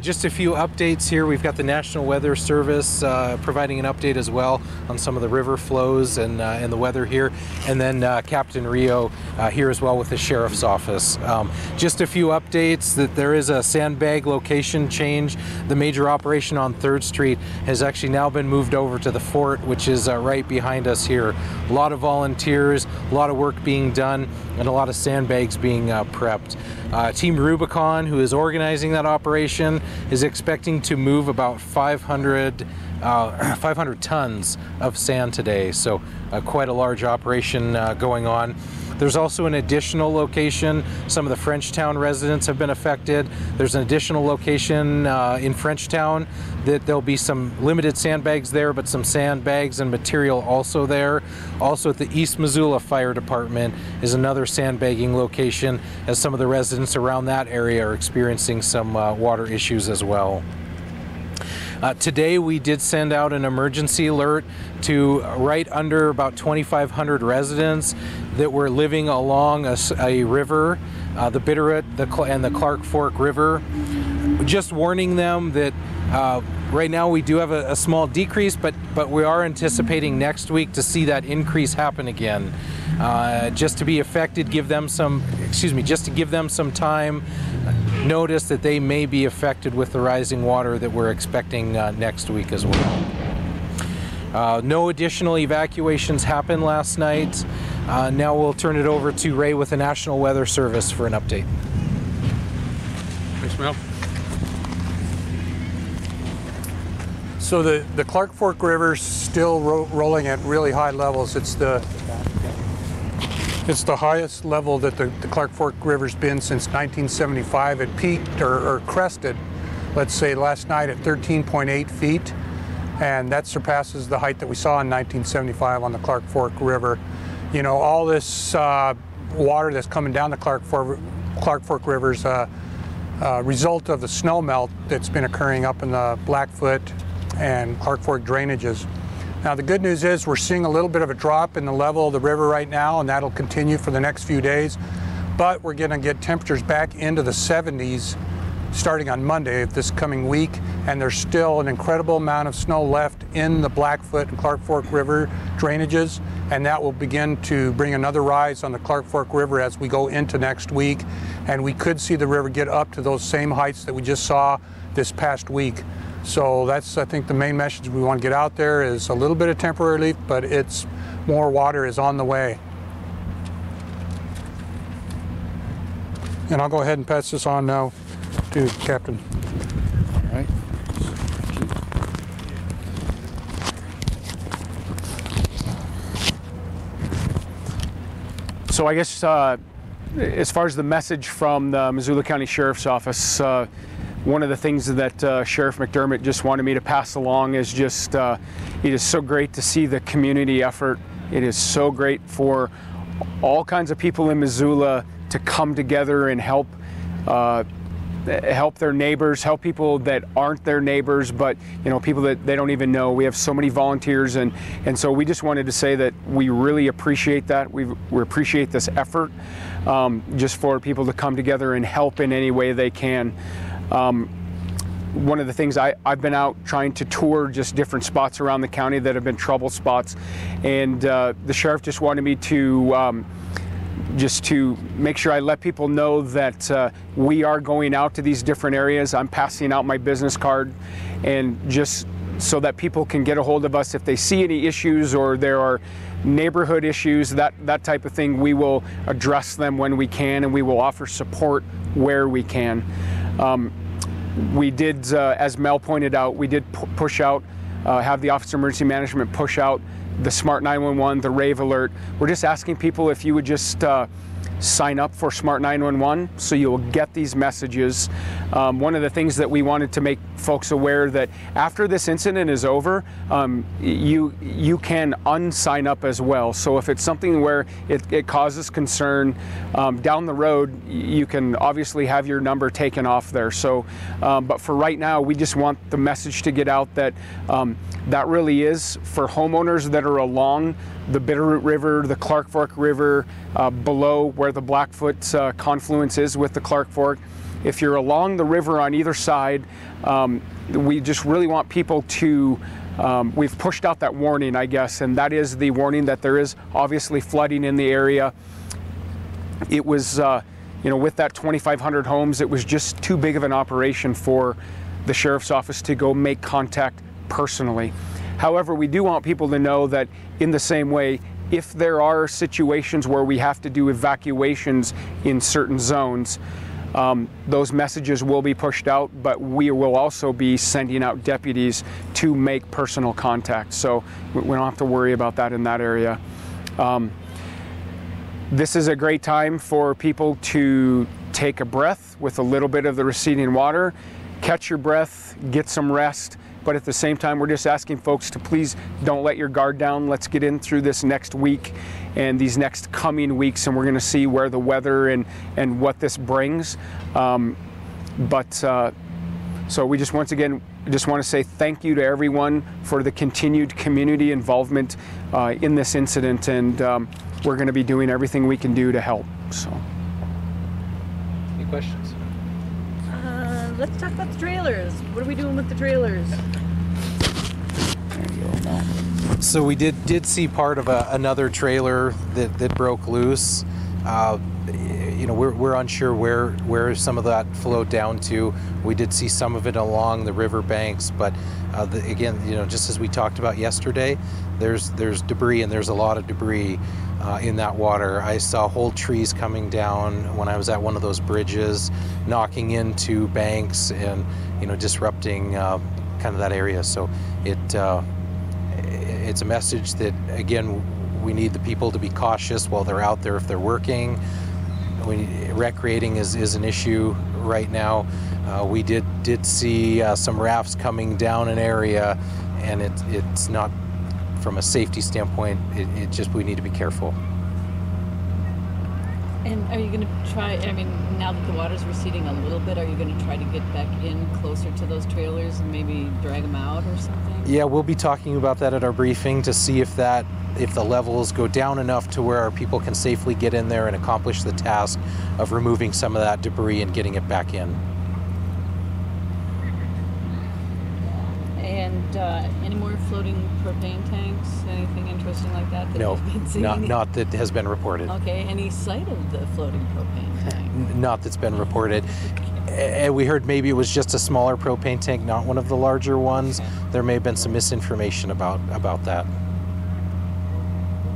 Just a few updates here. We've got the National Weather Service providing an update as well on some of the river flows and the weather here. And then Captain Rio here as well with the Sheriff's Office. Just a few updates that there is a sandbag location change. The major operation on 3rd Street has actually now been moved over to the Fort, which is right behind us here. A lot of volunteers, a lot of work being done, and a lot of sandbags being prepped. Team Rubicon, who is organizing that operation, is expecting to move about 500 tons of sand today, so quite a large operation going on. There's also an additional location. Some of the Frenchtown residents have been affected. There's an additional location in Frenchtown that there'll be some limited sandbags there, but some sandbags and material also there. Also at the East Missoula Fire Department is another sandbagging location, as some of the residents around that area are experiencing some water issues as well. Today we did send out an emergency alert to right under about 2,500 residents that were living along a river, the Bitterroot and the Clark Fork River. Just warning them that right now we do have a small decrease, but we are anticipating next week to see that increase happen again. Just to be affected, give them some time notice that they may be affected with the rising water that we're expecting next week as well. No additional evacuations happened last night. Now we'll turn it over to Ray with the National Weather Service for an update. Thanks, Mel. So the Clark Fork River's still rolling at really high levels. It's the highest level that the Clark Fork River's been since 1975. It peaked or crested, let's say, last night at 13.8 feet, and that surpasses the height that we saw in 1975 on the Clark Fork River. You know, all this water that's coming down the Clark Fork River's result of the snow melt that's been occurring up in the Blackfoot and Clark Fork drainages. Now the good news is we're seeing a little bit of a drop in the level of the river right now, and that'll continue for the next few days. But we're going to get temperatures back into the 70s starting on Monday of this coming week, and there's still an incredible amount of snow left in the Blackfoot and Clark Fork River drainages, and that will begin to bring another rise on the Clark Fork River as we go into next week, and we could see the river get up to those same heights that we just saw this past week. So that's, I think, the main message we want to get out there is a little bit of temporary relief, but it's more water is on the way. And I'll go ahead and pass this on now to Captain. All right. So I guess as far as the message from the Missoula County Sheriff's Office, one of the things that Sheriff McDermott just wanted me to pass along is just, it is so great to see the community effort. It is so great for all kinds of people in Missoula to come together and help their neighbors, help people that aren't their neighbors, but you know, people that they don't even know. We have so many volunteers, and so we just wanted to say that we really appreciate that. We appreciate this effort, just for people to come together and help in any way they can. One of the things I've been out trying to tour just different spots around the county that have been trouble spots, and the sheriff just wanted me to just to make sure I let people know that we are going out to these different areas. I'm passing out my business card, and just so that people can get a hold of us if they see any issues or there are neighborhood issues, that type of thing. We will address them when we can, and we will offer support where we can. We did, as Mel pointed out, we did push out, have the Office of Emergency Management push out the Smart 911, the Rave Alert. We're just asking people if you would just sign up for Smart 911 so you'll get these messages. One of the things that we wanted to make folks aware that after this incident is over, you can unsign up as well. So if it's something where it causes concern down the road, you can obviously have your number taken off there. So, but for right now, we just want the message to get out that that really is for homeowners that are along the Bitterroot River, the Clark Fork River, below where the Blackfoot confluence is with the Clark Fork. if you're along the river on either side, we just really want people to, we've pushed out that warning, I guess, and that is the warning that there is obviously flooding in the area. It was, you know, with that 2,500 homes, it was just too big of an operation for the sheriff's office to go make contact personally. However, we do want people to know that in the same way, if there are situations where we have to do evacuations in certain zones, those messages will be pushed out, but we will also be sending out deputies to make personal contact. So we don't have to worry about that in that area. This is a great time for people to take a breath with a little bit of the receding water, catch your breath, get some rest, but at the same time, we're just asking folks to please don't let your guard down. Let's get in through this next week and these next coming weeks, and we're going to see where the weather and what this brings. So we just once again just want to say thank you to everyone for the continued community involvement in this incident, and we're going to be doing everything we can do to help. So, any questions? Let's talk about the trailers. What are we doing with the trailers? So we did see part of another trailer that broke loose. You know, we're unsure where some of that flowed down to. We did see some of it along the river banks, but again, you know, just as we talked about yesterday, there's debris, and there's a lot of debris in that water. I saw whole trees coming down when I was at one of those bridges, knocking into banks and, you know, disrupting kind of that area. So it's a message that, again, we need the people to be cautious while they're out there if they're working. Recreating is an issue right now. We did see some rafts coming down an area, and it's not, from a safety standpoint, it just, we need to be careful. And are you going to try, I mean, now that the water's receding a little bit, are you going to try to get back in closer to those trailers and maybe drag them out or something? Yeah, we'll be talking about that at our briefing to see if the levels go down enough to where our people can safely get in there and accomplish the task of removing some of that debris and getting it back in. And any more floating propane tanks? Anything interesting like that? No, you've been seeing? not that has been reported. Okay, any sight of the floating propane tank? Not that's been reported. And we heard maybe it was just a smaller propane tank, not one of the larger ones. Okay. There may have been some misinformation about that.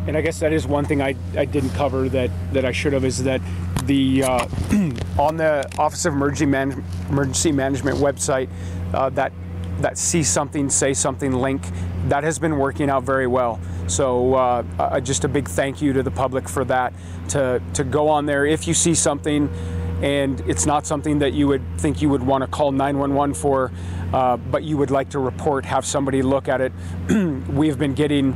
and I guess that is one thing I didn't cover that I should have, is that the on the Office of Emergency Management website, that see something, say something link, that has been working out very well. So just a big thank you to the public for that, to go on there if you see something and it's not something that you would think you would want to call 911 for, but you would like to report, have somebody look at it. We've been getting,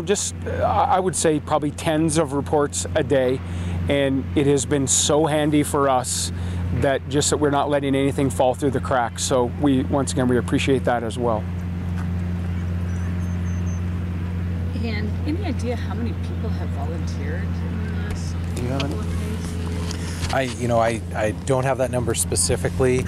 just I would say probably tens of reports a day, and it has been so handy for us that we're not letting anything fall through the cracks. So once again, we appreciate that as well. And any idea how many people have volunteered in the last couple of days? I don't have that number specifically.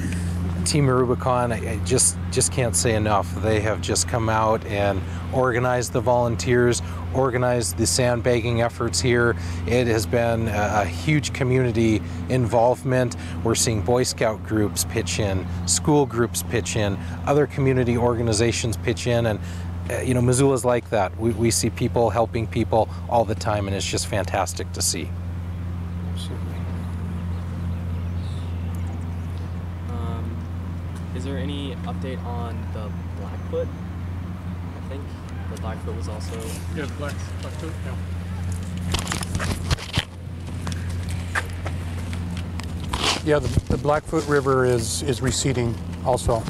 Team Rubicon, I just can't say enough. They have just come out and organized the volunteers, organized the sandbagging efforts here. It has been a huge community involvement. We're seeing Boy Scout groups pitch in, school groups pitch in, other community organizations pitch in, and Missoula's like that. We see people helping people all the time, and it's just fantastic to see. Absolutely. Is there any update on the Blackfoot? I think the Blackfoot was also... Yeah, the Blackfoot, yeah. Yeah, the Blackfoot River is receding also.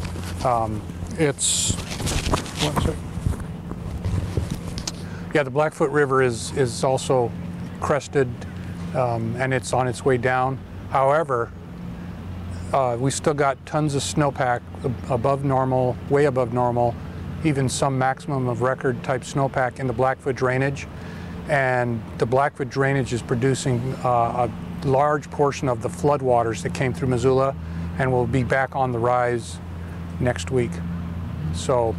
The Blackfoot River is also crested, and it's on its way down. However, we still got tons of snowpack above normal, way above normal, even some maximum of record type snowpack in the Blackfoot drainage. And the Blackfoot drainage is producing large portion of the floodwaters that came through Missoula, and will be back on the rise next week. So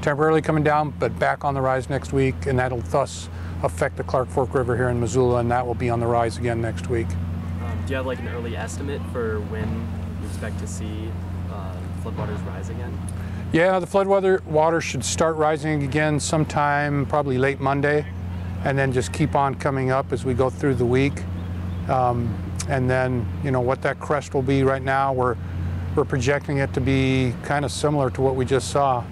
temporarily coming down, but back on the rise next week, and that'll thus affect the Clark Fork River here in Missoula, and that will be on the rise again next week. Do you have like an early estimate for when you expect to see floodwaters rise again? Yeah, the water should start rising again sometime probably late Monday, and then just keep on coming up as we go through the week. And then, you know, what that crest will be right now, we're projecting it to be kind of similar to what we just saw.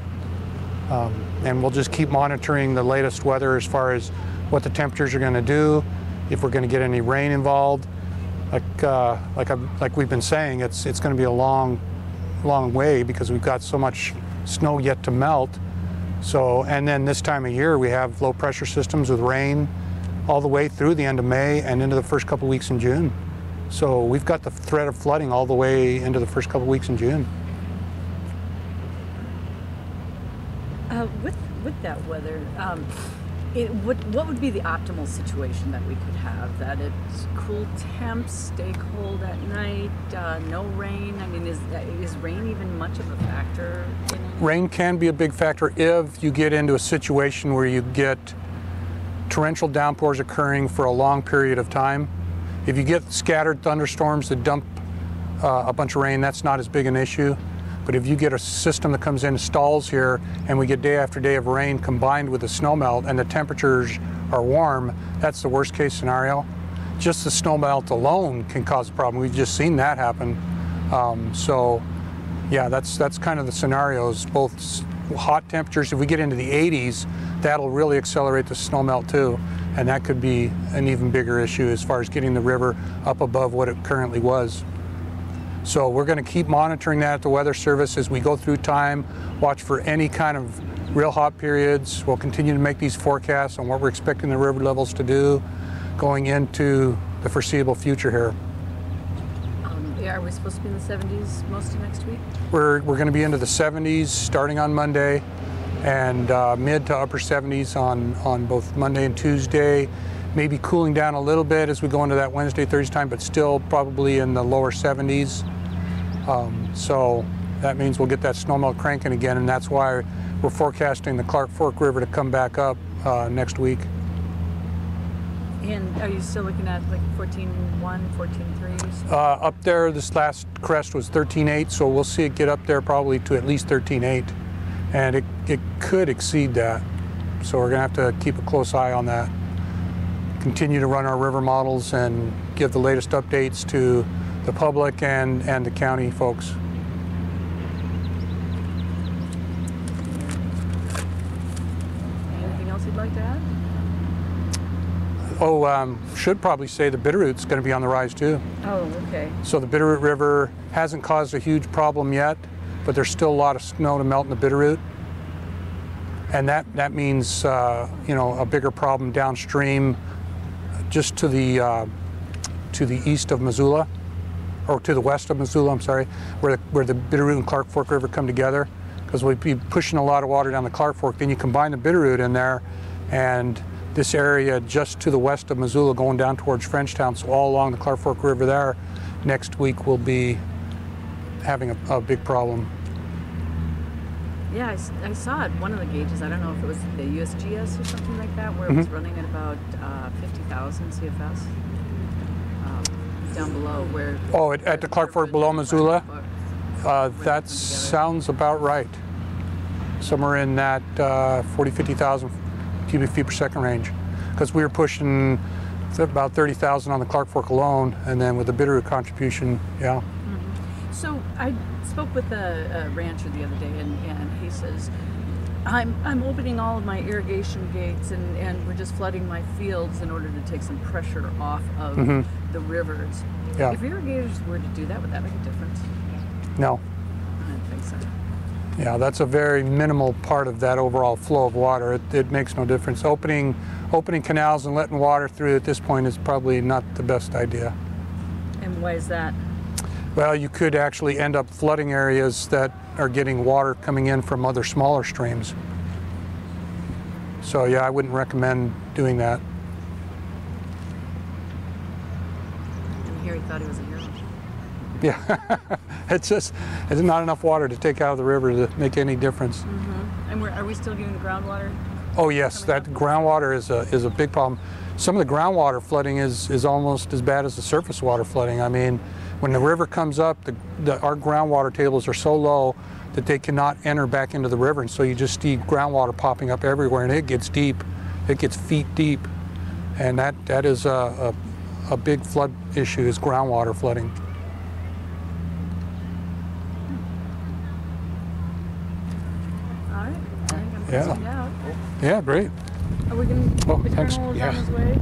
And we'll just keep monitoring the latest weather as far as what the temperatures are going to do, if we're going to get any rain involved. Like we've been saying, it's going to be a long way because we've got so much snow yet to melt. So, and then this time of year we have low pressure systems with rain all the way through the end of May and into the first couple of weeks in June. So we've got the threat of flooding all the way into the first couple of weeks in June. With that weather, what would be the optimal situation that we could have? That it's cool temps, stay cold at night, no rain? I mean, is rain even much of a factor? Rain can be a big factor if you get into a situation where you get torrential downpours occurring for a long period of time. If you get scattered thunderstorms that dump a bunch of rain, that's not as big an issue. But if you get a system that comes in and stalls here, and we get day after day of rain combined with the snowmelt, and the temperatures are warm, that's the worst case scenario. Just the snowmelt alone can cause a problem. We've just seen that happen. So yeah, that's kind of the scenarios. Both hot temperatures, if we get into the 80s, that'll really accelerate the snowmelt too. And that could be an even bigger issue as far as getting the river up above what it currently was. So we're going to keep monitoring that at the Weather Service as we go through time, watch for any kind of real hot periods. We'll continue to make these forecasts on what we're expecting the river levels to do going into the foreseeable future here. Are we supposed to be in the 70s most of next week? We're going to be into the 70s starting on Monday, and mid to upper 70s on both Monday and Tuesday. Maybe cooling down a little bit as we go into that Wednesday, Thursday time, but still probably in the lower 70s. So that means we'll get that snowmelt cranking again, and that's why we're forecasting the Clark Fork River to come back up next week. And are you still looking at like 14.1, 14.3? Up there, this last crest was 13.8, so we'll see it get up there probably to at least 13.8, and it could exceed that. So we're going to have to keep a close eye on that. Continue to run our river models and give the latest updates to the public and the county folks. Anything else you'd like to add? Oh, should probably say the Bitterroot's going to be on the rise too. Oh, okay. So the Bitterroot River hasn't caused a huge problem yet, but there's still a lot of snow to melt in the Bitterroot. And that means, you know, a bigger problem downstream just to the east of Missoula, or to the west of Missoula, I'm sorry, where the Bitterroot and Clark Fork River come together, because we'd be pushing a lot of water down the Clark Fork. Then you combine the Bitterroot in there, and this area just to the west of Missoula going down towards Frenchtown, so all along the Clark Fork River there, next week we'll be having a big problem. Yeah, I saw it, one of the gauges, I don't know if it was the USGS or something like that, where it was running at about 50,000 CFS. Down below where... Oh, at the Clark Fork below Missoula? That sounds about right. Somewhere in that 50,000 cubic feet per second range. Because we were pushing about 30,000 on the Clark Fork alone, and then with the Bitterroot contribution, yeah. So I spoke with a rancher the other day, and he says, I'm opening all of my irrigation gates and we're just flooding my fields in order to take some pressure off of the rivers. Yeah. If irrigators were to do that, would that make a difference? No. I don't think so. Yeah, that's a very minimal part of that overall flow of water. It makes no difference. Opening canals and letting water through at this point is probably not the best idea. And why is that? Well, you could actually end up flooding areas that are getting water coming in from other smaller streams. So yeah, I wouldn't recommend doing that. thought he was a hero. Yeah, it's not enough water to take out of the river to make any difference. Mm-hmm. And are we still getting the groundwater? Oh yes, that groundwater is a big problem. Some of the groundwater flooding is almost as bad as the surface water flooding. I mean, when the river comes up, our groundwater tables are so low that they cannot enter back into the river, and so you just see groundwater popping up everywhere, and it gets deep. It gets feet deep, and that is a big flood issue, is groundwater flooding. All right. I think I'm Yeah. closing out. Yeah, great. Are we going to Oh, the thanks. colonel is Yeah. on his way?